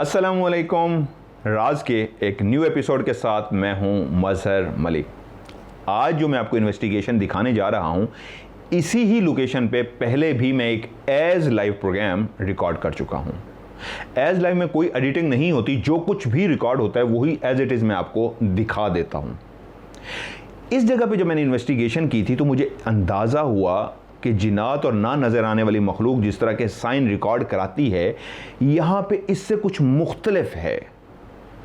अस्सलामुअलैकुम। राज के एक न्यू एपिसोड के साथ मैं हूं मजहर मलिक। आज जो मैं आपको इन्वेस्टिगेशन दिखाने जा रहा हूं, इसी ही लोकेशन पे पहले भी मैं एक एज लाइव प्रोग्राम रिकॉर्ड कर चुका हूं। एज लाइव में कोई एडिटिंग नहीं होती, जो कुछ भी रिकॉर्ड होता है वही एज इट इज़ मैं आपको दिखा देता हूं। इस जगह पे जब मैंने इन्वेस्टिगेशन की थी तो मुझे अंदाज़ा हुआ कि जिन्नात और ना नज़र आने वाली मखलूक जिस तरह के साइन रिकॉर्ड कराती है, यहाँ पे इससे कुछ मुख्तलिफ है।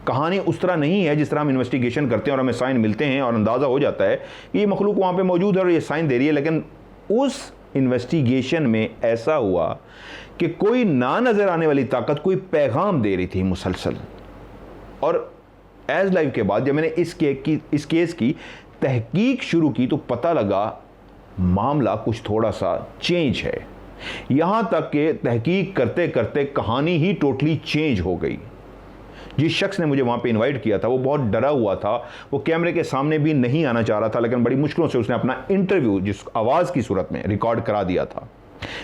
कहानी उस तरह नहीं है जिस तरह हम इन्वेस्टिगेशन करते हैं और हमें साइन मिलते हैं और अंदाज़ा हो जाता है कि ये मखलूक वहाँ पे मौजूद है और ये साइन दे रही है। लेकिन उस इन्वेस्टिगेशन में ऐसा हुआ कि कोई ना नज़र आने वाली ताकत कोई पैगाम दे रही थी मुसलसल। और एज लाइव के बाद जब मैंने इस केस की तहकीक शुरू की तो पता लगा मामला कुछ थोड़ा सा चेंज है। यहां तक कि तहकीक करते करते कहानी ही टोटली चेंज हो गई। जिस शख्स ने मुझे वहां पे इनवाइट किया था वो बहुत डरा हुआ था, वो कैमरे के सामने भी नहीं आना चाह रहा था, लेकिन बड़ी मुश्किलों से उसने अपना इंटरव्यू जिस आवाज़ की सूरत में रिकॉर्ड करा दिया था।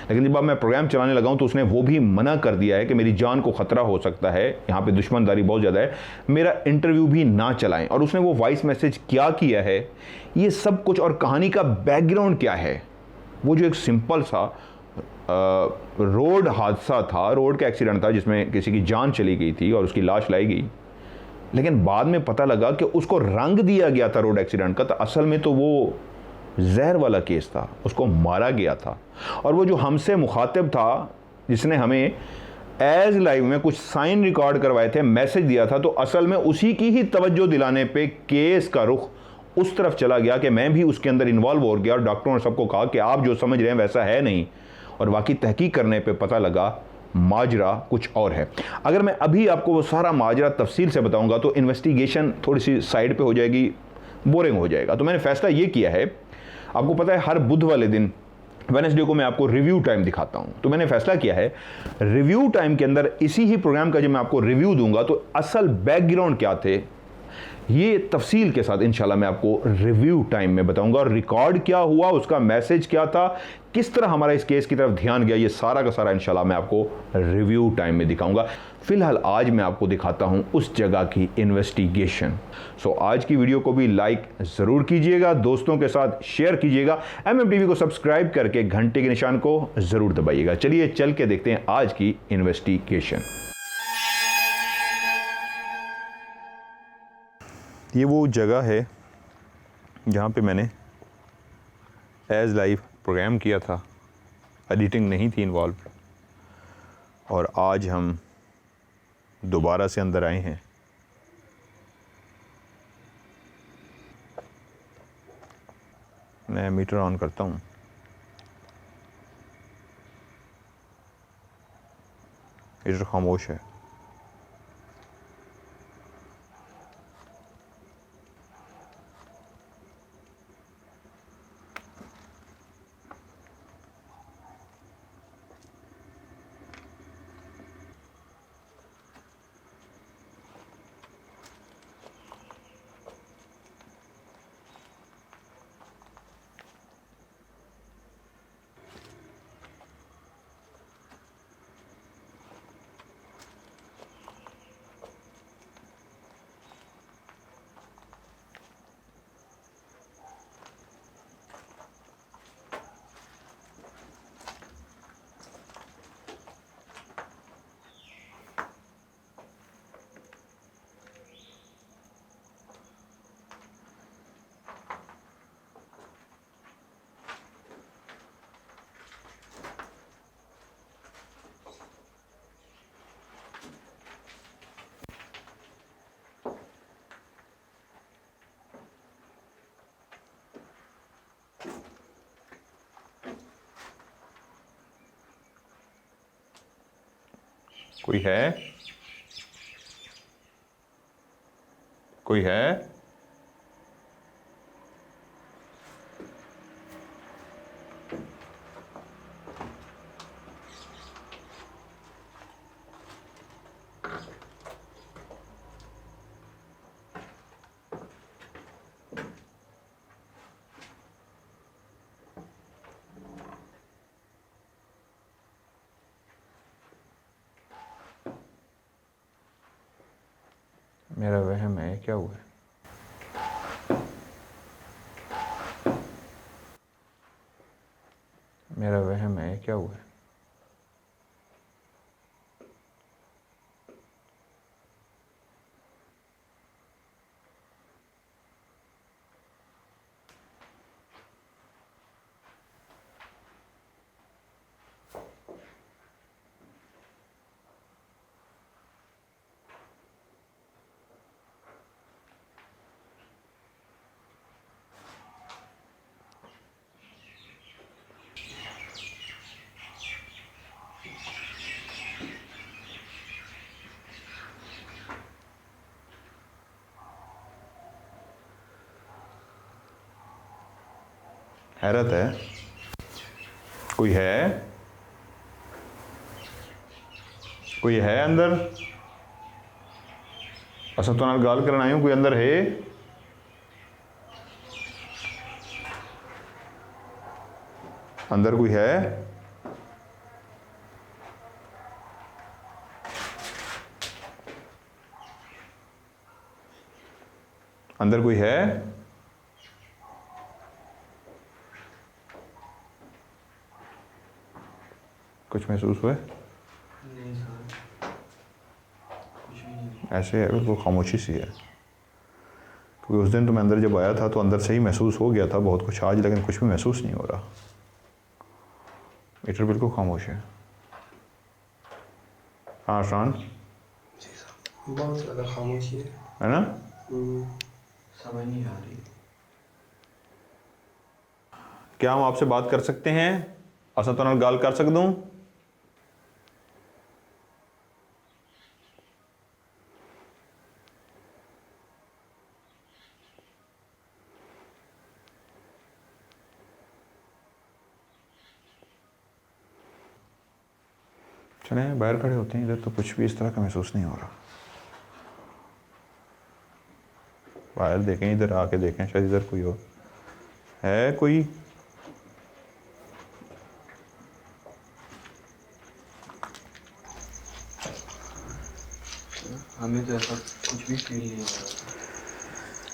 लेकिन जब मैं प्रोग्राम चलाने लगा हूं तो उसने वो भी मना कर दिया है कि मेरी जान को खतरा हो सकता है, यहाँ पे दुश्मनदारी बहुत ज़्यादा है, मेरा इंटरव्यू भी ना चलाएं। और उसने वो वॉइस मैसेज क्या किया है, ये सब कुछ और कहानी का बैकग्राउंड क्या है, वो जो एक सिंपल सा रोड हादसा था, रोड का एक्सीडेंट था जिसमें किसी की जान चली गई थी और उसकी लाश लाई गई, लेकिन बाद में पता लगा कि उसको रंग दिया गया था रोड एक्सीडेंट का, तो असल में तो वो जहर वाला केस था, उसको मारा गया था। और वो जो हमसे मुखातिब था जिसने हमें एज लाइव में कुछ साइन रिकॉर्ड करवाए थे, मैसेज दिया था, तो असल में उसी की ही तवज्जो दिलाने पे केस का रुख उस तरफ चला गया कि मैं भी उसके अंदर इन्वॉल्व हो गया और डॉक्टरों ने सबको कहा कि आप जो समझ रहे हैं वैसा है नहीं। और बाकी तहकीक करने पे पता लगा माजरा कुछ और है। अगर मैं अभी आपको वो सारा माजरा तफसील से बताऊंगा तो इन्वेस्टिगेशन थोड़ी सी साइड पे हो जाएगी, बोरिंग हो जाएगा। तो मैंने फैसला ये किया है, आपको पता है हर बुध वाले दिन वेडनेसडे को मैं आपको रिव्यू टाइम दिखाता हूं, तो मैंने फैसला किया है रिव्यू टाइम के अंदर इसी ही प्रोग्राम का जब मैं आपको रिव्यू दूंगा तो असल बैकग्राउंड क्या थे ये तफसील के साथ इंशाल्लाह मैं आपको रिव्यू टाइम में बताऊंगा। और रिकॉर्ड क्या हुआ, उसका मैसेज क्या था, किस तरह हमारा इस केस की तरफ ध्यान गया, ये सारा का सारा इंशाल्लाह मैं आपको रिव्यू टाइम में दिखाऊंगा। फिलहाल आज मैं आपको दिखाता हूं उस जगह की इन्वेस्टिगेशन। सो आज की वीडियो को भी लाइक ज़रूर कीजिएगा, दोस्तों के साथ शेयर कीजिएगा, MMTV को सब्सक्राइब करके घंटे के निशान को ज़रूर दबाइएगा। चलिए चल के देखते हैं आज की इन्वेस्टिगेशन। ये वो जगह है जहाँ पे मैंने एज लाइव प्रोग्राम किया था, एडिटिंग नहीं थी इन्वॉल्व, और आज हम दोबारा से अंदर आए हैं। मैं मीटर ऑन करता हूँ। मीटर खामोश है। कोई है? कोई है? मेरा वहम है, क्या हुआ है? मेरा वहम है, क्या हुआ है? हैरत है, कोई है? कोई है अंदर? असा तो नाल गाल करन आयो, कोई अंदर है? अंदर कोई है? अंदर कोई है? कुछ महसूस हुआ? नहीं सर, कुछ भी नहीं। ऐसे है, बिल्कुल खामोशी सी है। क्योंकि उस दिन तो मैं अंदर जब आया था तो अंदर से ही महसूस हो गया था बहुत कुछ, आज लेकिन कुछ भी महसूस नहीं हो रहा। मीटर बिल्कुल खामोश है। हाँ शान, जी सर, बहुत ज़्यादा खामोशी है ना? समझ नहीं आ रही। क्या हम आपसे बात कर सकते हैं? असा तो नाल गाल कर सकदूं? चले बाहर खड़े होते हैं, इधर तो कुछ भी इस तरह का महसूस नहीं हो रहा। बाहर देखें, इधर आके देखें, शायद इधर कोई हो। है कोई? हमें तो ऐसा कुछ भी फील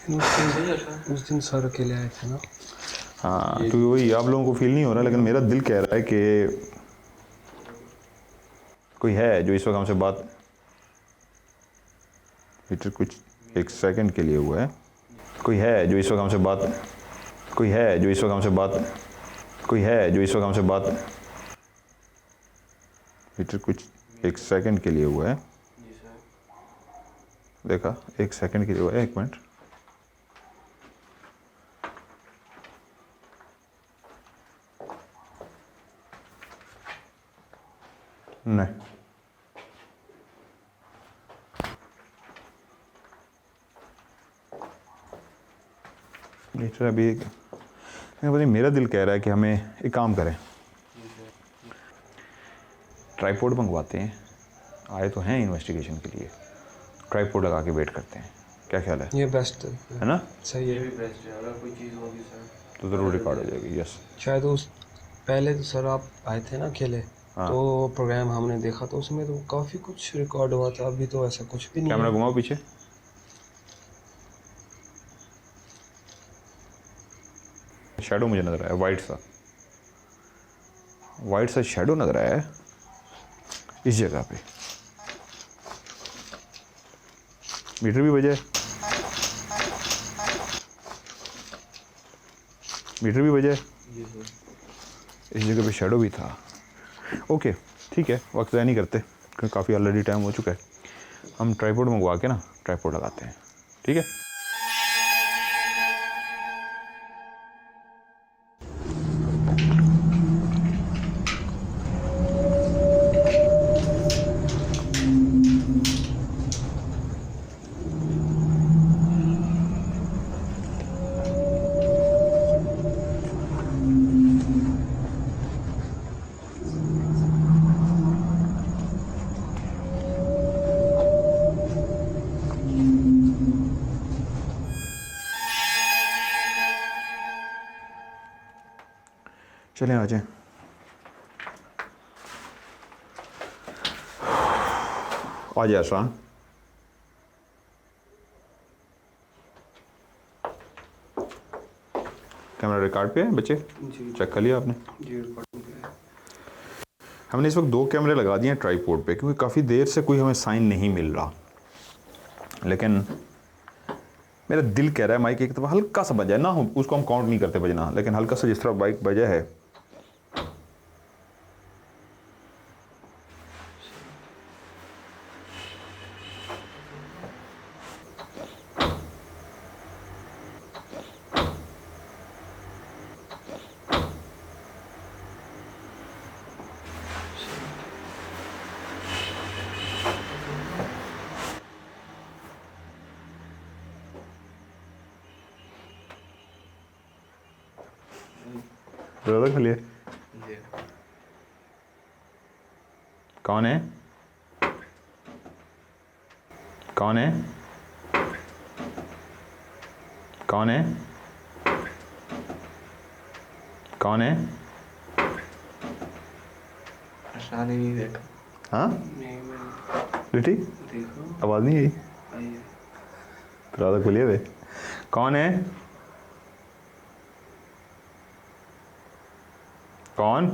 नहीं हो रहा था। उस दिन सर अकेले आए थे ना। हाँ, क्योंकि वही आप लोगों को फील नहीं हो रहा, लेकिन मेरा दिल कह रहा है कि कोई है जो इस वक्त हमसे बात, मीटर कुछ एक सेकंड के लिए हुआ है। कोई है जो इस वक्त हमसे बात, कोई है जो इस वक्त हमसे बात, कोई है जो इस वक्त हमसे बात, मीटर कुछ एक सेकंड के लिए हुआ है। जी सर। देखा, एक सेकंड के लिए हुआ है, एक मिनट। नहीं, मीटर अभी मेरा दिल कह रहा है कि हमें एक काम करें, ट्राइपॉड मंगवाते हैं। आए तो हैं इन्वेस्टिगेशन के लिए, ट्राइपॉड लगा के वेट करते हैं। क्या ख्याल है? ये बेस्ट है ना? सही ये है। भी बेस्ट है, अगर कोई चीज़ होगी सर तो ज़रूर रिकॉर्ड हो जाएगी। यस। शायद उस पहले तो सर आप आए थे ना अकेले, हाँ। तो प्रोग्राम हमने देखा तो उसमें तो काफ़ी कुछ रिकॉर्ड हुआ था। अभी तो ऐसा कुछ भी नहीं कैमरा है। घुमाओ पीछे। शेडो मुझे नजर आया, वाइट सा शेडो नजर आया है इस जगह पे। मीटर भी बजा है, मीटर भी बजा है। जी सर। इस जगह पे शेडो भी था। ओके ठीक है, वक्त ज़ाया नहीं करते क्योंकि काफ़ी ऑलरेडी टाइम हो चुका है। हम ट्राइपॉड मंगवा के ना ट्राइपॉड लगाते हैं, ठीक है? चलें आ जाएं। आ जाए आसान। कैमरा रिकॉर्ड पे है बच्चे, जी चेक कर लिया आपने? जी रिकॉर्डिंग पे है। हमने इस वक्त 2 कैमरे लगा दिए हैं ट्राईपोड पे, क्योंकि काफ़ी देर से कोई हमें साइन नहीं मिल रहा, लेकिन मेरा दिल कह रहा है माइक एक दफ़ा हल्का सा बजा ना हो, उसको हम काउंट नहीं करते बजना, लेकिन हल्का सा जिस तरह बाइक बजा है ज़्यादा खुलिए। जी कौन है? कौन है? कौन है? कौन है? परेशान ही नहीं देखा। हाँ नहीं मैंने बेटी, देखो आवाज़ नहीं आई? आइए। ज़्यादा खुलिए थे। कौन है? कौन?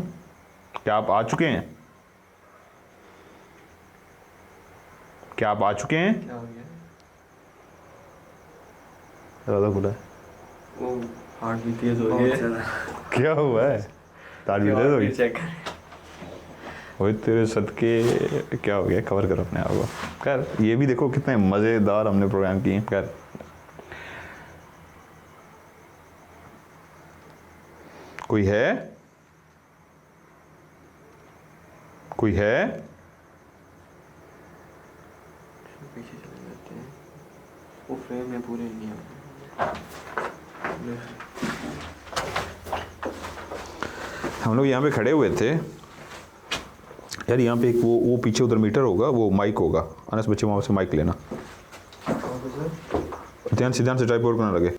क्या आप आ चुके हैं? क्या आप आ चुके हैं? क्या हो गया? ज़्यादा खुला है। वो हार्ट भी तेज हो गया। क्या हुआ है? तार भी तेज हो गई? चेक कर। वही तेरे सदके क्या हो गया, कवर करो अपने आप को। खैर ये भी देखो कितने मज़ेदार हमने प्रोग्राम किए हैं। खैर कोई है? कोई है? पीछे चले जाते हैं, वो फ्रेम में पूरे नहीं आते। हम लोग यहाँ पे खड़े हुए थे यार, यहाँ पे एक वो पीछे उधर मीटर होगा, वो माइक होगा। अनस बच्चे वहाँ से माइक लेना, ध्यान से ट्राइपॉड ना लगे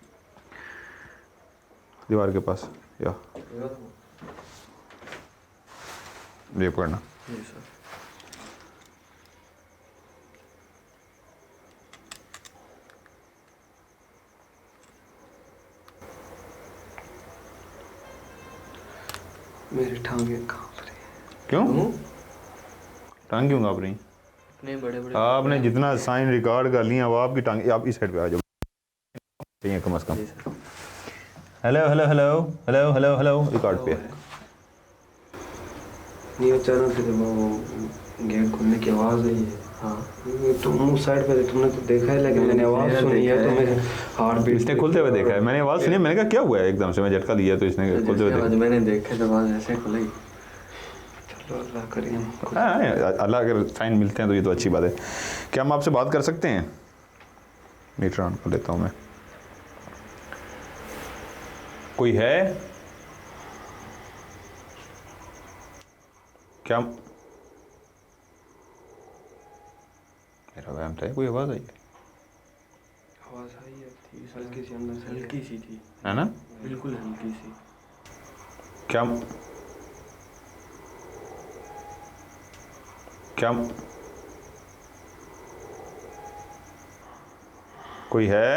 दीवार के पास, या ये पकड़ना। जी सर। मेरी टांगे कांप रही है। क्यों टांग क्यों काँप रही? इतने बड़े बड़े आपने जितना साइन रिकॉर्ड कर लिया, वो आपकी टांग, आप इस साइड पे आ जाओ चाहिए कम से कम। जी sir. Hello hello hello hello hello hello record पे। नहीं अचानक से जब वो गेट खुलने की आवाज़ आई है। हाँ तुम उस साइड पे थे, तुमने तो देखा है, लेकिन मैंने आवाज़ सुनी है तो मेरे हार्ट बीट। इसने खुलते हुए देखा है, मैंने आवाज़ सुनी, मैंने कहा क्या हुआ है, एकदम से मैं झटका दिया तो इसने खुलते हुए देखा। मैंने देखा तो आवाज़ ऐसे खुली। चलो अल्लाह करीम। हाँ अल्लाह अगर साइन मिलते हैं तो ये तो अच्छी बात है। क्या हम आपसे बात कर सकते हैं? मीटर ऑन कर लेता हूँ मैं। कोई है? क्या मेरा वहम था, कोई आवाज़ आई है? आवाज़ आई है थी हल्की सी, अंदर से हल्की सी थी, है ना? बिल्कुल हल्की सी। क्या क्या कोई है?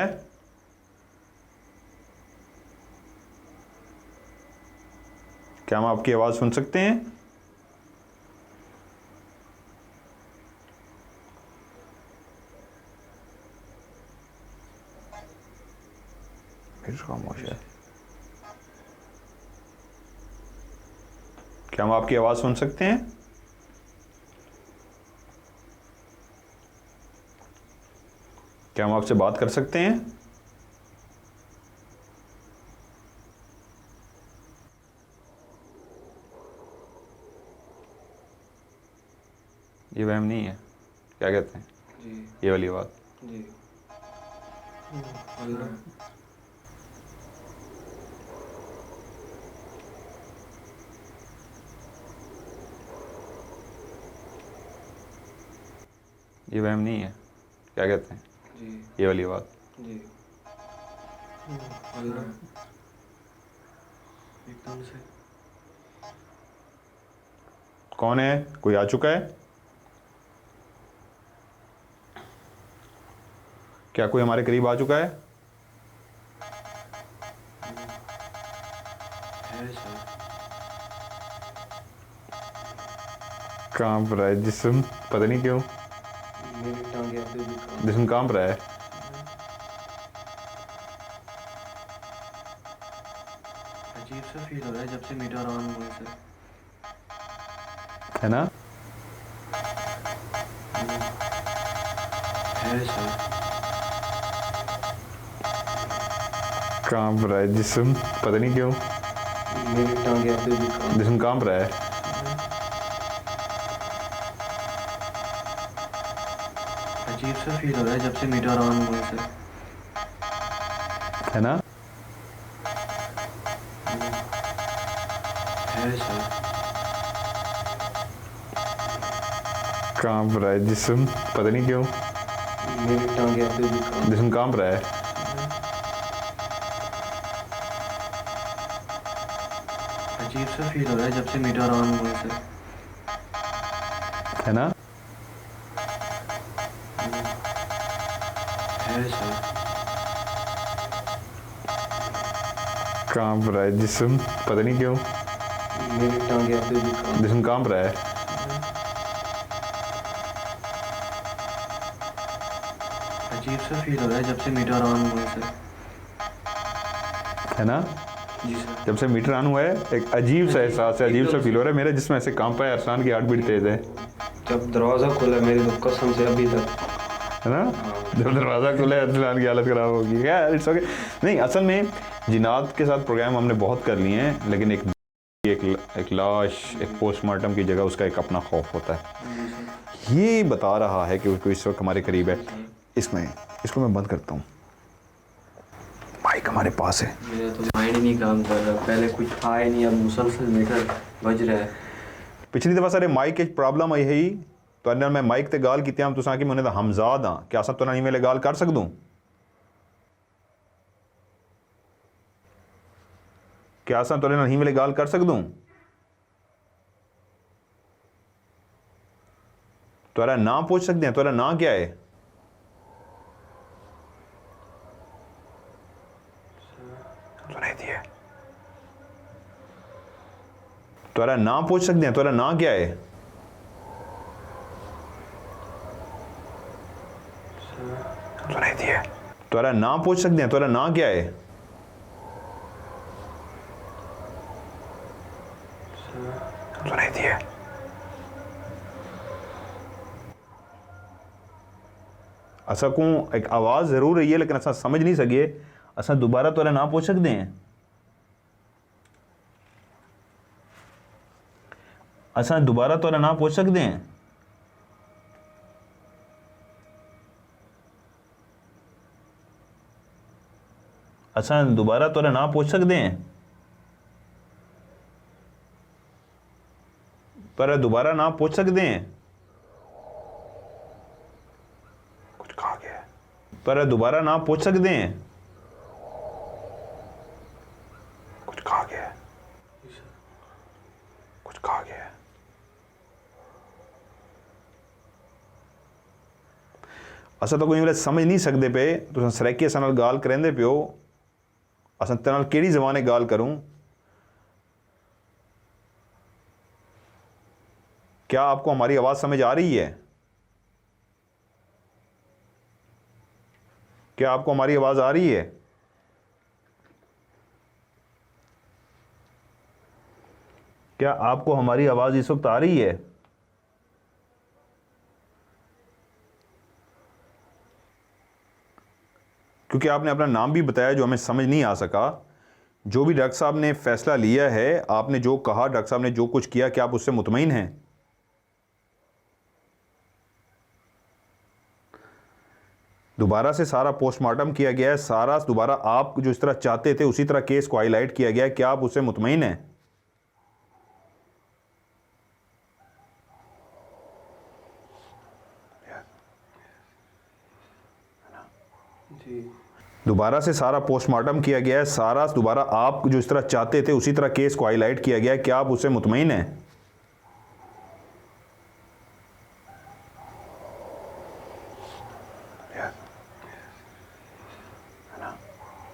क्या हम आपकी आवाज़ सुन सकते हैं? फिर खामोश है। क्या हम आपकी आवाज़ सुन सकते हैं? क्या हम आपसे बात कर सकते हैं? ये वहम नहीं है, क्या कहते हैं जी ये वाली बात? जी। अल्लाह ये वहम नहीं है, क्या कहते हैं जी ये वाली बात? जी। अल्लाह एकदम से। कौन है? कोई आ चुका है? क्या कोई हमारे करीब आ चुका है? है सर। कांप रहा है जिस्म, पता नहीं क्यों मेरी टांगे अभी भी कांप जिस्म कांप रहा है। अजीब सा फील हो रहा है जब से मीटर ऑन हुआ है सर। है ना? है सर। कांप रहा है जिस्म, पता नहीं क्यों मेरी टांगे अभी भी कांप जिस्म कांप रहा है। अजीब सा फील हो रहा है जब से मीटर ऑन हुआ है सर। है ना? है सर। कांप रहा है जिस्म, पता नहीं क्यों मेरी टांगे अभी भी कांप जिस्म कांप रहा है। अजीब सा फील हो रहा है जब से मीटर ऑन हुआ है सर। है ना? है सर। कांप रहा है जिस्म, पता नहीं क्यों मेरी टांगे अभी भी कांप जिस्म कांप रहा है। अजीब सा फील हो रहा है जब से मीटर ऑन हुआ है सर। है ना? जी सर। जब से मीटर ऑन हुआ है एक अजीब सा एहसास है, अजीब सा फील हो रहा है। मेरा जिस्म ऐसे कांपा है, अरसान की हार्ट बीट तेज है। जब दरवाज़ा खुला मेरी तो कसम से अभी तक है ना? जब दरवाज़ा खुला है अरसान की हालत ख़राब होगी। यार इट्स ओके। नहीं, असल में जिन्नात के साथ प्रोग्राम हमने बहुत कर लिए हैं, लेकिन एक लाश, एक पोस्टमार्टम की जगह उसका एक अपना खौफ होता है। ये बता रहा है कि उसको इस वक्त हमारे करीब है। इसको मैं बंद करता हूँ। माइक हमारे पास है। मेरा तो माइंड ही नहीं काम कर रहा। पहले कुछ था ही नहीं, अब मुसलसल मीटर बज रहा है। पिछली दफ़ा सारे माइक की प्रॉब्लम आई है तो अगर मैं माइक ते गाल की हम तुसा कि मैं हमजाद हाँ, क्या असा तो नहीं मेरे गाल कर सकूँ? क्या असा तो नहीं मेरे गाल कर सकूँ? तोरा ना पूछ सकते हैं, तोरा ना क्या है? सुनाई दिया? तोरा ना पूछ सकते हैं, तोरा ना क्या है? सुनाई दिया? तोरा ना पूछ सकते हैं, तोरा ना क्या है? सुनाई दिया? असा को एक आवाज़ ज़रूर रही है लेकिन असा समझ नहीं सके। असा दोबारा तोरा ना पूछ सकते हैं? असा दोबारा तोरा ना पूछ सकते हैं? असा दोबारा तोरा ना पूछ सकते हैं? तोरा दोबारा ना पूछ सकते हैं? कुछ कहा गया? तोरा दोबारा ना पूछ सकते हैं? कुछ कहा गया? कुछ कहा गया? असा तो कोई समझ नहीं सकते पे तुम सरेकी असा नाल गाल करेंदे पियो। असा तेरे नाल केड़ी ज़बान गाल करूं? क्या आपको हमारी आवाज़ समझ आ रही है? क्या आपको हमारी आवाज़ आ रही है? क्या आपको हमारी आवाज़ इस वक्त आ रही है? क्योंकि आपने अपना नाम भी बताया जो हमें समझ नहीं आ सका। जो भी डॉक्टर साहब ने फैसला लिया है, आपने जो कहा, डॉक्टर साहब ने जो कुछ किया, क्या आप उससे मुतमईन हैं? दोबारा से सारा पोस्टमार्टम किया गया है, सारा दोबारा आप जो इस तरह चाहते थे उसी तरह केस को हाईलाइट किया गया है, क्या आप उससे मुतमईन हैं? जी। दोबारा से सारा पोस्टमार्टम किया गया है, सारा दोबारा आप जो इस तरह चाहते थे उसी तरह केस को हाईलाइट किया गया है, क्या आप उससे मुतमईन हैं?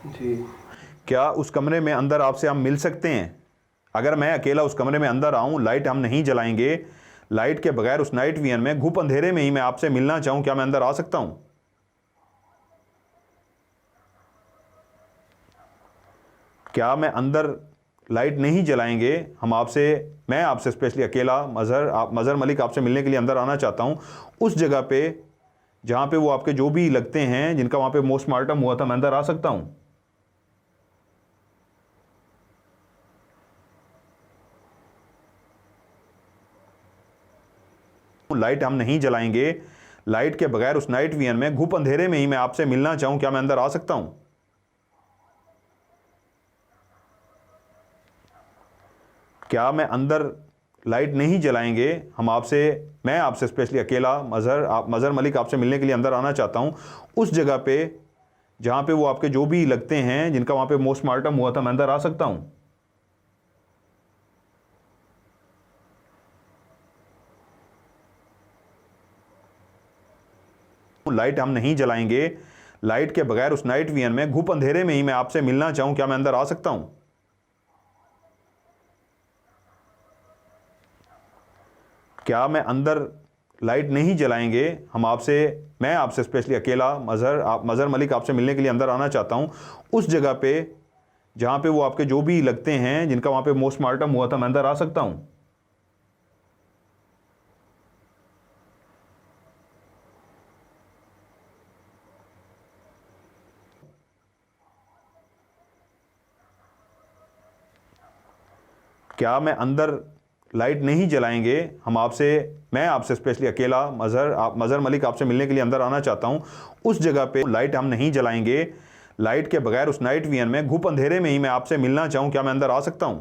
जी। क्या उस कमरे में अंदर आपसे हम मिल सकते हैं? अगर मैं अकेला उस कमरे में अंदर आऊं, लाइट हम नहीं जलाएंगे, लाइट के बगैर उस नाइट विजन में घुप अंधेरे में ही मैं आपसे मिलना चाहूं, क्या मैं अंदर आ सकता हूं? क्या मैं अंदर लाइट नहीं जलाएंगे, मैं आपसे स्पेशली अकेला मजहर मलिक आपसे मिलने के लिए अंदर आना चाहता हूं, उस जगह पे जहां पे वो आपके जो भी लगते हैं, जिनका वहां पे पोस्टमार्टम हुआ था, मैं अंदर आ सकता हूं? लाइट हम नहीं जलाएंगे, लाइट के बगैर उस नाइट विजन में घुप अंधेरे में ही मैं आपसे मिलना चाहूं, क्या मैं अंदर आ सकता हूं? क्या मैं अंदर लाइट नहीं जलाएंगे, मैं आपसे स्पेशली अकेला मजहर मलिक आपसे मिलने के लिए अंदर आना चाहता हूं, उस जगह पे जहां पे वो आपके जो भी लगते हैं, जिनका वहां पे पोस्टमार्टम हुआ था, मैं अंदर आ सकता हूं? लाइट हम नहीं जलाएंगे, लाइट के बगैर उस नाइट विजन में घुप अंधेरे में ही मैं आपसे मिलना चाहूं, क्या मैं अंदर आ सकता हूं? क्या मैं अंदर लाइट नहीं जलाएंगे, मैं आपसे स्पेशली अकेला मजहर मलिक आपसे मिलने के लिए अंदर आना चाहता हूं, उस जगह पे जहां पे वो आपके जो भी लगते हैं, जिनका वहां पे पोस्टमार्टम हुआ था, मैं अंदर आ सकता हूं? क्या मैं अंदर लाइट नहीं जलाएंगे, मैं आपसे स्पेशली अकेला मजहर मलिक आपसे मिलने के लिए अंदर आना चाहता हूं, उस जगह पे लाइट हम नहीं जलाएंगे, लाइट के बगैर उस नाइट विजन में घुप अंधेरे में ही मैं आपसे मिलना चाहूं, क्या मैं अंदर आ सकता हूं?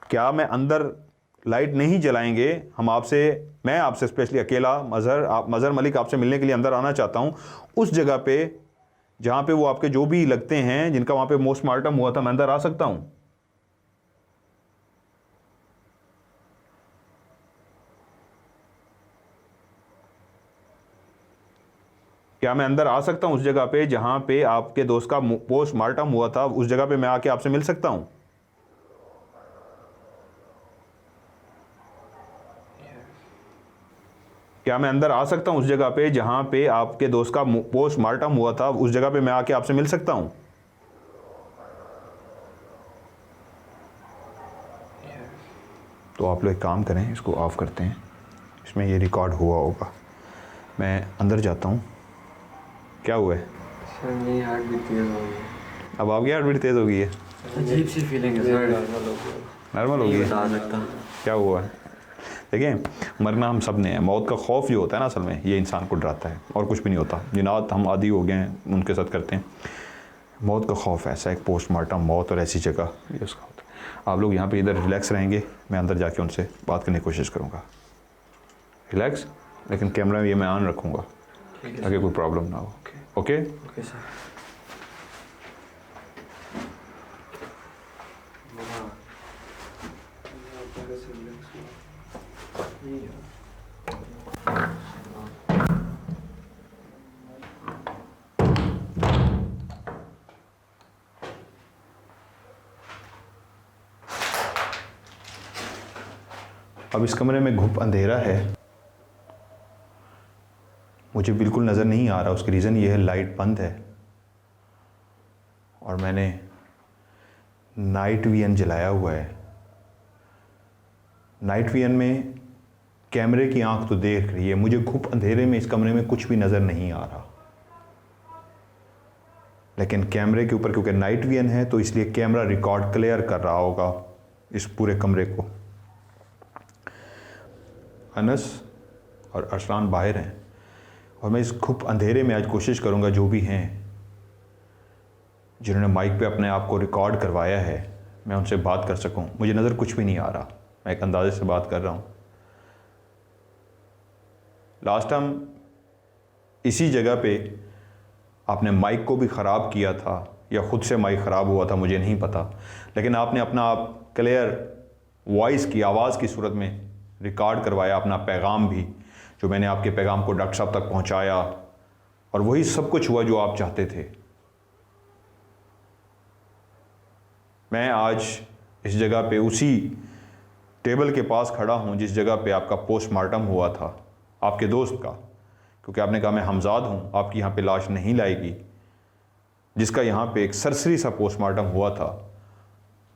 क्या मैं अंदर लाइट नहीं जलाएंगे, मैं आपसे स्पेशली अकेला मजहर मलिक आपसे मिलने के लिए अंदर आना चाहता हूं, उस जगह पे जहां पे वो आपके जो भी लगते हैं, जिनका वहां पे पोस्टमार्टम हुआ था, मैं अंदर आ सकता हूं? क्या मैं अंदर आ सकता हूं उस जगह पे जहां पे आपके दोस्त का पोस्टमार्टम हुआ था, उस जगह पे मैं आके आपसे मिल सकता हूं? क्या मैं अंदर आ सकता हूं उस जगह पे जहां पे आपके दोस्त का पोस्टमार्टम हुआ था, उस जगह पे मैं आके आपसे मिल सकता हूं? तो आप लोग एक काम करें, इसको ऑफ करते हैं, इसमें ये रिकॉर्ड हुआ होगा। मैं अंदर जाता हूं। क्या हुआ है? सर मेरी हार्ट भी तेज हो गई। अब आपकी हार्ट बीट तेज़ हो गई है? अजीब सी फीलिंग है सर। नॉर्मल हो गई है? बता सकता। क्या हुआ है? देखिए, मरना हम सब ने है। मौत का खौफ जो होता है ना, असल में ये इंसान को डराता है, और कुछ भी नहीं होता। जिनात हम आदी हो गए हैं, उनके साथ करते हैं। मौत का खौफ ऐसा एक पोस्टमार्टम मौत और ऐसी जगह ये उसका होता है। आप लोग यहाँ पे इधर रिलैक्स रहेंगे, मैं अंदर जाके उनसे बात करने की कोशिश करूँगा। रिलैक्स, लेकिन कैमरा में ये मैं ऑन रखूँगा ताकि कोई प्रॉब्लम ना हो। ओके? Okay sir. अब इस कमरे में घुप अंधेरा है, मुझे बिल्कुल नज़र नहीं आ रहा। उसकी रीज़न ये है, लाइट बंद है और मैंने नाइट विजन जलाया हुआ है। नाइट विजन में कैमरे की आंख तो देख रही है, मुझे घुप अंधेरे में इस कमरे में कुछ भी नज़र नहीं आ रहा। लेकिन कैमरे के ऊपर क्योंकि नाइट विजन है, तो इसलिए कैमरा रिकॉर्ड क्लियर कर रहा होगा इस पूरे कमरे को। अनस और अरसलान बाहर हैं और मैं इस घुप अंधेरे में आज कोशिश करूंगा, जो भी हैं जिन्होंने माइक पे अपने आप को रिकॉर्ड करवाया है, मैं उनसे बात कर सकूं। मुझे नज़र कुछ भी नहीं आ रहा, मैं एक अंदाजे से बात कर रहा हूं। लास्ट टाइम इसी जगह पे आपने माइक को भी ख़राब किया था, या ख़ुद से माइक ख़राब हुआ था, मुझे नहीं पता, लेकिन आपने अपना आप क्लियर वॉइस की, आवाज़ की सूरत में रिकॉर्ड करवाया अपना पैगाम भी, जो मैंने आपके पैगाम को डॉक्टर साहब तक पहुंचाया, और वही सब कुछ हुआ जो आप चाहते थे। मैं आज इस जगह पे उसी टेबल के पास खड़ा हूँ जिस जगह पे आपका पोस्टमार्टम हुआ था आपके दोस्त का, क्योंकि आपने कहा मैं हमजाद हूँ, आपकी यहाँ पे लाश नहीं लाएगी, जिसका यहाँ पे एक सरसरी सा पोस्टमार्टम हुआ था।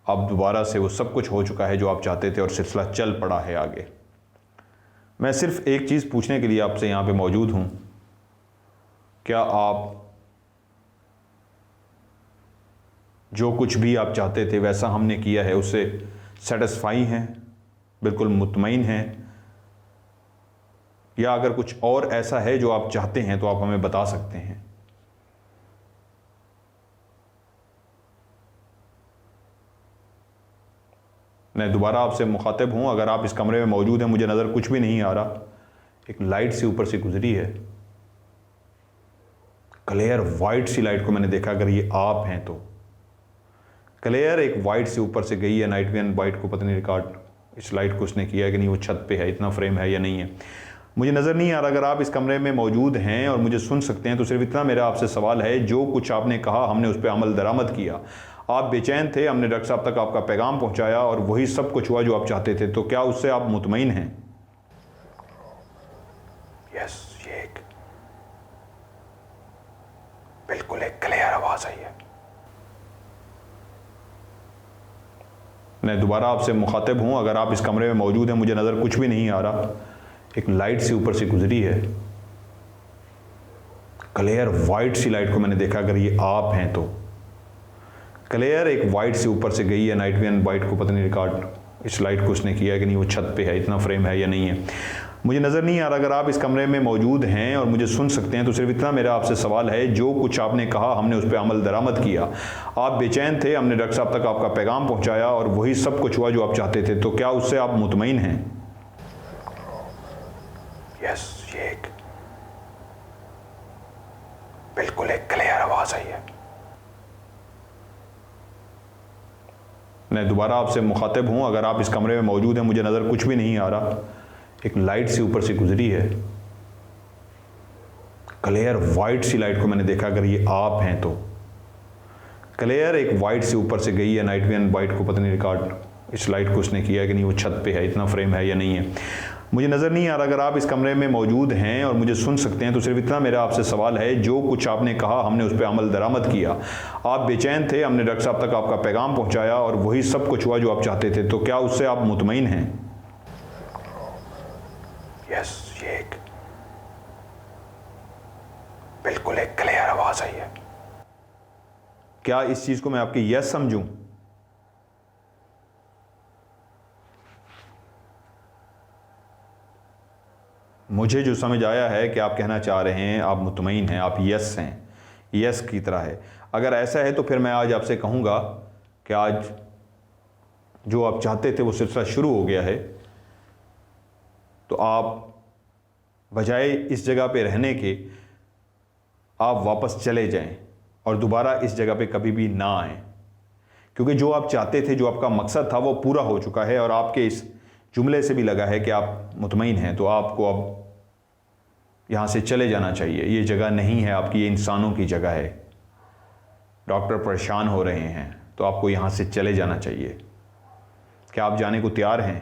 अब दोबारा से वो सब कुछ हो चुका है जो आप चाहते थे और सिलसिला चल पड़ा है आगे। मैं सिर्फ एक चीज़ पूछने के लिए आपसे यहाँ पे मौजूद हूँ, क्या आप जो कुछ भी आप चाहते थे वैसा हमने किया है उससे सेटिस्फाई हैं, बिल्कुल मुतमईन हैं, या अगर कुछ और ऐसा है जो आप चाहते हैं तो आप हमें बता सकते हैं। मैं दोबारा आपसे मुखातिब हूं, अगर आप इस कमरे में मौजूद हैं, मुझे नज़र कुछ भी नहीं आ रहा, एक लाइट सी ऊपर से गुजरी है, क्लियर वाइट सी लाइट को मैंने देखा। अगर ये आप हैं तो क्लियर एक वाइट से ऊपर से गई है, नाइट विजन वाइट को पता नहीं रिकॉर्ड इस लाइट को उसने किया है कि नहीं, वो छत पे है, इतना फ्रेम है या नहीं है, मुझे नज़र नहीं आ रहा। अगर आप इस कमरे में मौजूद हैं और मुझे सुन सकते हैं तो सिर्फ इतना मेरा आपसे सवाल है, जो कुछ आपने कहा हमने उस पर अमल दरामद किया। आप बेचैन थे, हमने डॉक्टर साहब तक आपका पैगाम पहुंचाया और वही सब कुछ हुआ जो आप चाहते थे, तो क्या उससे आप मुतमईन हैं? यस, ये एक बिल्कुल एक क्लियर आवाज़ आई है। मैं दोबारा आपसे मुखातिब हूं, अगर आप इस कमरे में मौजूद हैं, मुझे नज़र कुछ भी नहीं आ रहा, एक लाइट सी ऊपर से गुजरी है, क्लियर वाइट सी लाइट को मैंने देखा। अगर ये आप हैं तो क्लियर एक वाइट से ऊपर से गई है, नाइट विजन वाइट को पता नहीं रिकॉर्ड इस लाइट को उसने किया है कि नहीं, वो छत पे है, इतना फ्रेम है या नहीं है, मुझे नज़र नहीं आ रहा। अगर आप इस कमरे में मौजूद हैं और मुझे सुन सकते हैं तो सिर्फ इतना मेरा आपसे सवाल है, जो कुछ आपने कहा हमने उस पर अमल दरामद किया। आप बेचैन थे, हमने डॉक्टर साहब तक आपका पैगाम पहुंचाया और वही सब कुछ हुआ जो आप चाहते थे, तो क्या उससे आप मुतमईन हैं? यस, ये एक बिल्कुल एक क्लियर आवाज़ आई है। मैं दोबारा आपसे मुखातिब हूं, अगर आप इस कमरे में मौजूद हैं, मुझे नज़र कुछ भी नहीं आ रहा, एक लाइट सी ऊपर से गुजरी है, क्लियर वाइट सी लाइट को मैंने देखा। अगर ये आप हैं तो क्लियर एक वाइट से ऊपर से गई है, नाइट विजन वाइट को पता नहीं रिकॉर्ड इस लाइट को उसने किया है कि नहीं, वो छत पे है, इतना फ्रेम है या नहीं है, मुझे नज़र नहीं आ रहा। अगर आप इस कमरे में मौजूद हैं और मुझे सुन सकते हैं तो सिर्फ इतना मेरा आपसे सवाल है, जो कुछ आपने कहा हमने उस पर अमल दरामद किया। आप बेचैन थे, हमने डॉक्टर साहब तक आपका पैगाम पहुंचाया और वही सब कुछ हुआ जो आप चाहते थे, तो क्या उससे आप मुतमईन हैं? यस, ये एक बिल्कुल एक क्लियर आवाज़ आई है। क्या इस चीज़ को मैं आपकी यस समझूं? मुझे जो समझ आया है कि आप कहना चाह रहे हैं आप मुतमईन हैं, आप यस हैं, यस की तरह है। अगर ऐसा है तो फिर मैं आज आपसे कहूँगा कि आज जो आप चाहते थे वो सिलसिला शुरू हो गया है, तो आप बजाय इस जगह पे रहने के आप वापस चले जाएं और दोबारा इस जगह पे कभी भी ना आएं, क्योंकि जो आप चाहते थे, जो आपका मकसद था, वो पूरा हो चुका है। और आपके इस जुमले से भी लगा है कि आप मुतमईन हैं, तो आपको अब यहाँ से चले जाना चाहिए। ये जगह नहीं है आपकी, ये इंसानों की जगह है। डॉक्टर परेशान हो रहे हैं, तो आपको यहाँ से चले जाना चाहिए। क्या आप जाने को तैयार हैं?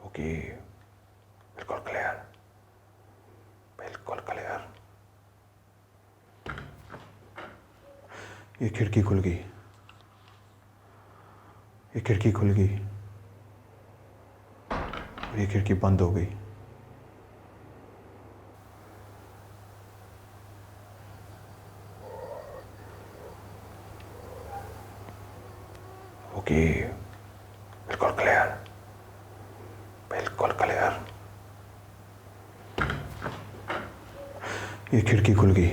ओके, बिल्कुल क्लियर, बिल्कुल क्लियर। ये खिड़की खुल गई, ये खिड़की खुल गई और ये खिड़की बंद हो गई। ओके, बिल्कुल क्लियर, बिल्कुल क्लियर। ये खिड़की खुल गई,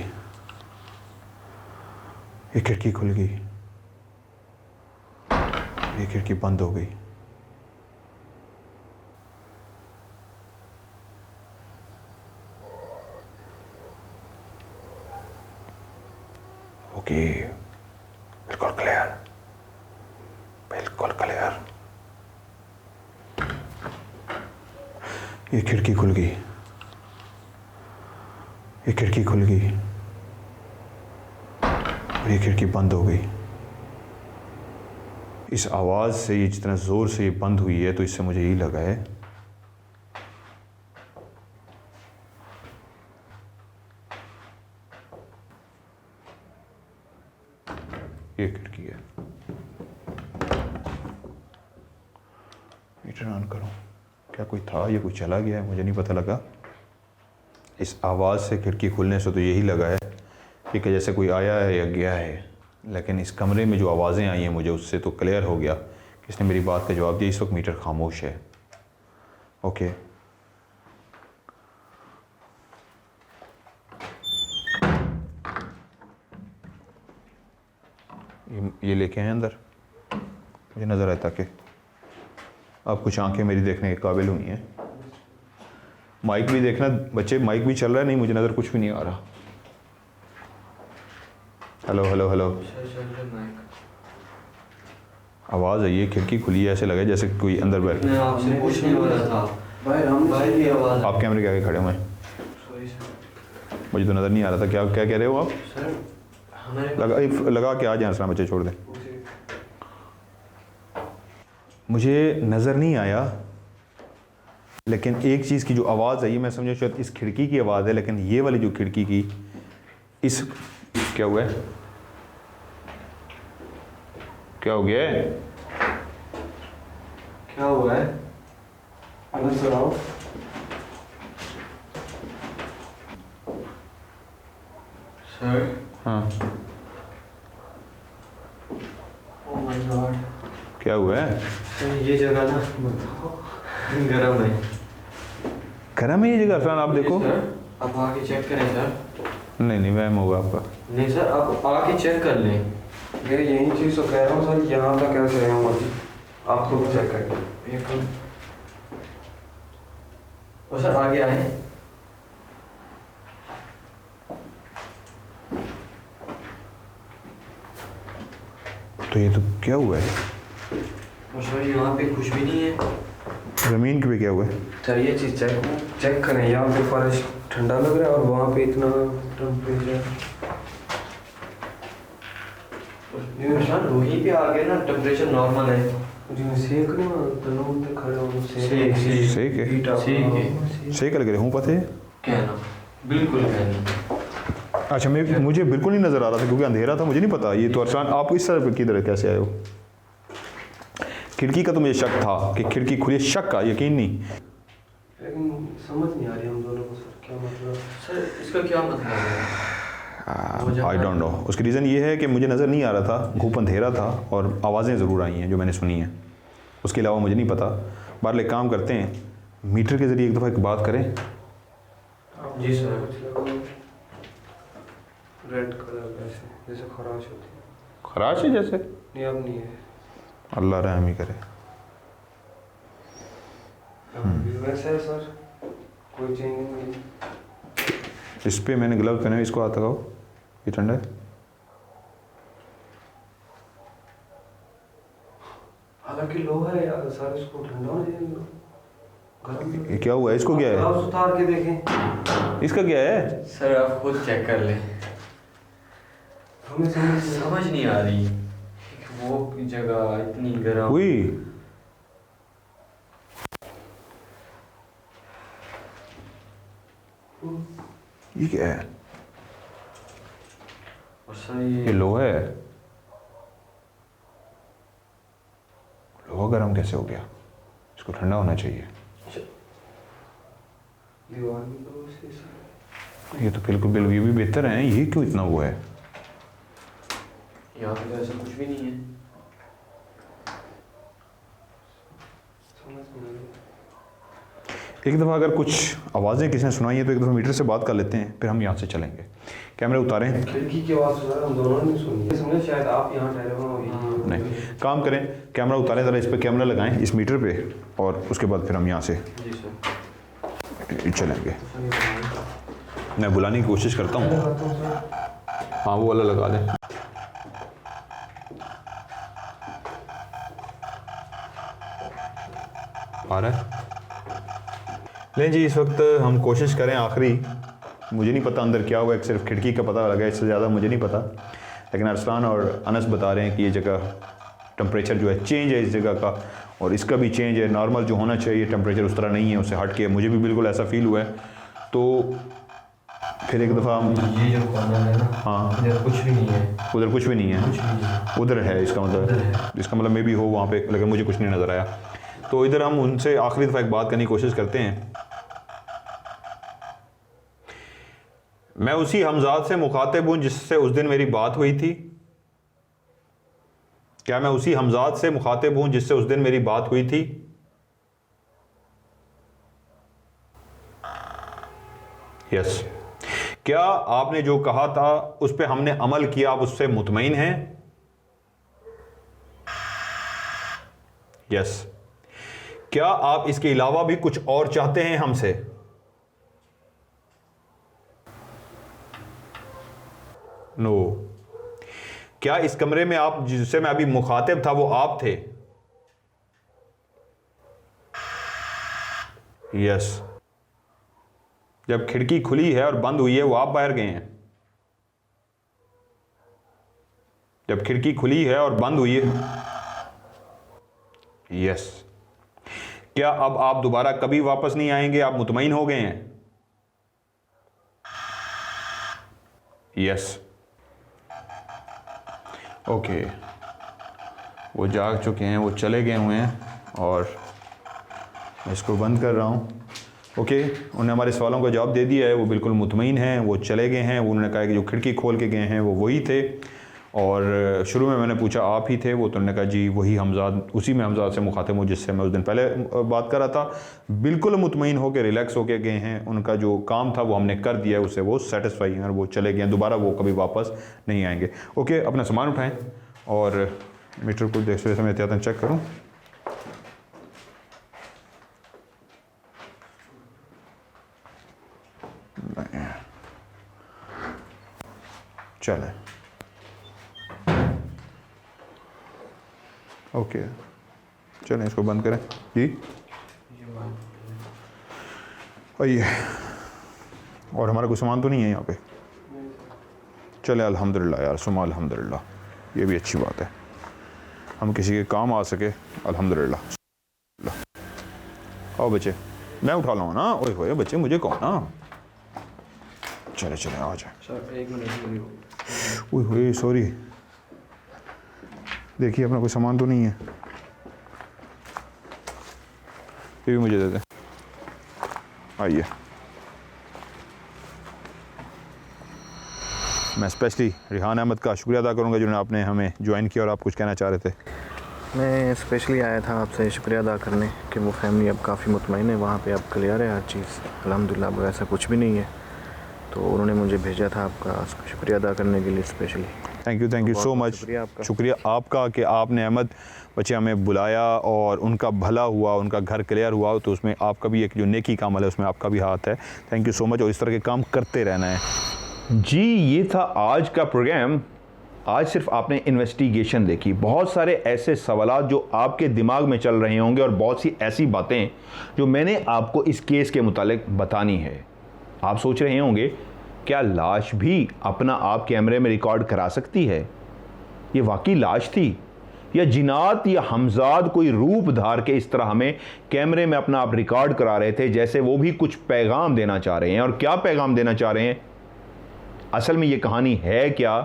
ये खिड़की खुल गई, ये खिड़की बंद हो गई। ओके, बिल्कुल क्लियर, बिल्कुल क्लियर। ये खिड़की खुल गई, ये खिड़की खुल गई और ये खिड़की बंद हो गई। इस आवाज़ से ये जितना ज़ोर से ये बंद हुई है तो इससे मुझे यही लगा है ये खिड़की है। मीटर ऑन करो। क्या कोई था? ये कोई चला गया है, मुझे नहीं पता लगा। इस आवाज़ से खिड़की खुलने से तो यही लगा है कि जैसे कोई आया है या गया है, लेकिन इस कमरे में जो आवाज़ें आई हैं मुझे उससे तो क्लियर हो गया कि इसने मेरी बात का जवाब दिया। इस वक्त मीटर खामोश है। ओके, ये लेके आए अंदर, मुझे नज़र आया ताकि अब कुछ आंखें मेरी देखने के काबिल हुई हैं। माइक भी देखना बच्चे, माइक भी चल रहा है। नहीं, मुझे नज़र कुछ भी नहीं आ रहा। हेलो हेलो हेलो, आवाज़ आई है, खिड़की खुली है, ऐसे लगा जैसे कोई अंदर बैठ। मैं आपसे पूछने वाला था बाहर की आवाज़। आप कैमरे के आगे खड़े हुए हैं, मुझे तो नज़र नहीं आ रहा था। क्या क्या कह रहे हो आप? सर हमारे लगा के आ जाए असला, बच्चे छोड़ दें। मुझे नज़र नहीं आया, लेकिन एक चीज़ की जो आवाज़ आई मैं समझा शायद इस खिड़की की आवाज़ है, लेकिन ये वाली जो खिड़की की इस क्या हुआ है? क्या हो गया है? क्या हुआ है? अंदर से आओ। सर। हाँ, ओह माय गॉड। क्या हुआ है? सर ये जगह ना गरम है। गर्म है ये जगह अफरान, आप देखो। सर आप आके चेक करें सर। नहीं नहीं, वहम होगा आपका। नहीं सर, आप आके चेक कर लें। ये यही चीज़ तो कह रहा हूँ सर, यहाँ तक कैसे है मर्जी, आप खुद चेक करें। एक और सर आगे आए। तो ये तो क्या हुआ है? और सर यहाँ पे कुछ भी नहीं है। ज़मीन पे क्या हुआ है? सर ये चीज़ चेक करें, यहाँ पे फर्श ठंडा लग रहा है और वहाँ पे इतना टेम्परेचर। सर वहीं पे आगे ना टेम्परेचर नॉर्मल है। जी सेक ना तनों पे खड़े हो सेक सेक है? सेक लग रहे हूँ पता है? कहना बिल्कुल कहना। अच्छा, मुझे बिल्कुल नहीं नज़र आ रहा था क्योंकि अंधेरा था, मुझे नहीं पता। ये तो अरसान, आप इस तरह किधर कैसे आए हो? खिड़की का तो मुझे शक था कि खिड़की खुली, शक का, यकीन नहीं। लेकिन समझ नहीं आ रही हम दोनों को सर, क्या मतलब? सर इसका क्या मतलब है? I don't know. उसकी रीज़न ये है कि मुझे नज़र नहीं आ रहा था, घूप अंधेरा था और आवाज़ें ज़रूर आई हैं जो मैंने सुनी हैं, उसके अलावा मुझे नहीं पता। बाहर एक काम करते हैं, मीटर के ज़रिए एक दफ़ा एक बात करें। जी सर। रेड कलर ऐसे जैसे खराश होती है। खराश है जैसे? नहीं अब नहीं है। अल्लाह रहम ही करे। वैसे है सर, कोई चेंज नहीं है। इस पे मैंने ग्लव पहने हुए, इसको हाथ लगाओ, ये ठंडा है। हालांकि लो है यार सर, इसको ठंडा होने चाहिए। गरम ये क्या हुआ है? इसको क्या है? आप उतार के देखें। इसका क्या है? सर आप खुद चेक कर लें। हमें समझ नहीं आ रही वो जगह इतनी गर्म हुई। ये क्या है? और सर ये लोहा है। लोहा गर्म कैसे हो गया? इसको ठंडा होना चाहिए। दीवार में तो सर ये तो बिल्कुल बिल्कुल, ये भी बेहतर है। ये क्यों इतना हुआ है? यहाँ पे तो ऐसा कुछ भी नहीं है। एक दफ़ा अगर कुछ आवाज़ें किसी ने सुनाई है तो एक दफ़ा मीटर से बात कर लेते हैं, फिर हम यहाँ से चलेंगे। कैमरे उतारें। खिड़की की आवाज़ सुना हम दोनों ने सुनी। समझे शायद आप यहाँ ठहरे हो। नहीं, काम करें, कैमरा उतारें ज़रा, इस पर कैमरा लगाएं इस मीटर पे, और उसके बाद फिर हम यहाँ से जी सर चलेंगे। मैं बुलाने की कोशिश करता हूँ। हाँ, वो वाला लगा दें। आ रहा है? लें जी, इस वक्त हम कोशिश करें आखिरी मुझे नहीं पता अंदर क्या हुआ, एक सिर्फ खिड़की का पता लगा, इससे ज़्यादा मुझे नहीं पता। लेकिन अरसलान और अनस बता रहे हैं कि ये जगह टेम्परेचर जो है चेंज है इस जगह का, और इसका भी चेंज है। नॉर्मल जो होना चाहिए टेम्परेचर उस तरह नहीं है, उससे हट के मुझे भी बिल्कुल ऐसा फील हुआ है। तो फिर एक दफ़ा ये जो कॉर्नर है ना, हाँ, इधर कुछ भी नहीं है, उधर कुछ भी नहीं है, कुछ नहीं है, उधर है इसका मतलब मे भी हो वहाँ पे, लेकिन मुझे कुछ नहीं नज़र आया। तो इधर हम उनसे आखिरी दफ़ा एक बात करने की कोशिश करते हैं। मैं उसी हमजाद से मुखातिब हूँ जिससे उस दिन मेरी बात हुई थी। क्या मैं उसी हमजाद से मुखातिब हूँ जिससे उस दिन मेरी बात हुई थी? यस। क्या आपने जो कहा था उस पर हमने अमल किया, आप उससे मुतमईन हैं? यस। क्या आप इसके अलावा भी कुछ और चाहते हैं हमसे? नो। क्या इस कमरे में आप जिससे मैं अभी मुखातिब था वो आप थे? यस। जब खिड़की खुली है और बंद हुई है वो आप बाहर गए हैं? जब खिड़की खुली है और बंद हुई है? यस। क्या अब आप दोबारा कभी वापस नहीं आएंगे, आप मुतमईन हो गए हैं? यस। ओके, वो जाग चुके हैं, वो चले गए हुए हैं और मैं इसको बंद कर रहा हूँ। ओके, उन्होंने हमारे सवालों का जवाब दे दिया है, वो बिल्कुल मुतमईन हैं, वो चले गए हैं। उन्होंने कहा कि जो खिड़की खोल के गए हैं वो वही थे, और शुरू में मैंने पूछा आप ही थे वो, तो उन्होंने कहा जी वही हमजाद, उसी में हमजाद से मुखातिब हूँ जिससे मैं उस दिन पहले बात कर रहा था। बिल्कुल मुतमईन होकर रिलैक्स होकर गए हैं, उनका जो काम था वो हमने कर दिया है, उससे वो सेटिस्फाई हैं और वो चले गए हैं, दोबारा वो कभी वापस नहीं आएंगे। ओके, अपना सामान उठाएँ और मीटर को देखते समय एहतियातन चेक करूँ। चलें, ओके, चलें इसको बंद करें जी। आइए, और हमारा कोई सामान तो नहीं है यहाँ पे? चले अल्हम्दुलिल्लाह यार, सुमा अल्हम्दुलिल्लाह, ये भी अच्छी बात है, हम किसी के काम आ सके, अल्हम्दुलिल्लाह। आओ बच्चे, मैं उठा लूँ ना, ओए होए बच्चे मुझे कौन ना, चले चले आ जाए। सर एक मिनट, ओए होए सॉरी, देखिए अपना कोई सामान तो नहीं है, ये भी मुझे दे दें। आइए, मैं स्पेशली रिहान अहमद का शुक्रिया अदा करूंगा जिन्होंने आपने हमें ज्वाइन किया, और आप कुछ कहना चाह रहे थे। मैं स्पेशली आया था आपसे शुक्रिया अदा करने कि वो फैमिली अब काफ़ी मुतमईन है, वहाँ पे अब क्लियर है हर चीज़ अल्हम्दुलिल्लाह, अब ऐसा कुछ भी नहीं है, तो उन्होंने मुझे भेजा था आपका शुक्रिया अदा करने के लिए specially. Thank you so much. शुक्रिया आपका कि आपने अहमद बच्चे हमें बुलाया और उनका भला हुआ, उनका घर क्लियर हुआ, तो उसमें आपका भी एक जो नेकी का अमल है उसमें आपका भी हाथ है। थैंक यू सो मच, और इस तरह के काम करते रहना है जी। ये था आज का प्रोग्राम। आज सिर्फ आपने इन्वेस्टिगेशन देखी, बहुत सारे ऐसे सवालात जो आपके दिमाग में चल रहे होंगे और बहुत सी ऐसी बातें जो मैंने आपको इस केस के मुतालिक बतानी है। आप सोच रहे होंगे क्या लाश भी अपना आप कैमरे में रिकॉर्ड करा सकती है? ये वाकई लाश थी या जिनात या हमजाद कोई रूप धार के इस तरह हमें कैमरे में अपना आप रिकॉर्ड करा रहे थे, जैसे वो भी कुछ पैगाम देना चाह रहे हैं? और क्या पैगाम देना चाह रहे हैं? असल में ये कहानी है क्या?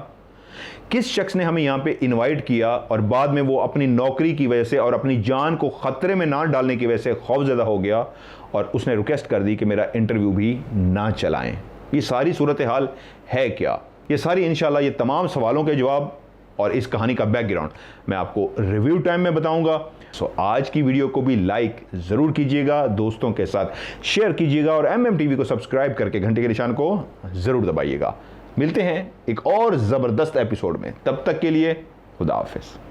किस शख्स ने हमें यहाँ पे इनवाइट किया और बाद में वो अपनी नौकरी की वजह से और अपनी जान को ख़तरे में ना डालने की वजह से खौफज़दा हो गया और उसने रिक्वेस्ट कर दी कि मेरा इंटरव्यू भी ना चलाएं? ये सारी सूरत हाल है क्या? ये सारी इंशाल्लाह ये तमाम सवालों के जवाब और इस कहानी का बैकग्राउंड मैं आपको रिव्यू टाइम में बताऊंगा। सो आज की वीडियो को भी लाइक ज़रूर कीजिएगा, दोस्तों के साथ शेयर कीजिएगा और MMTV को सब्सक्राइब करके घंटे के निशान को ज़रूर दबाइएगा। मिलते हैं एक और ज़बरदस्त एपिसोड में, तब तक के लिए खुदा हाफिज़।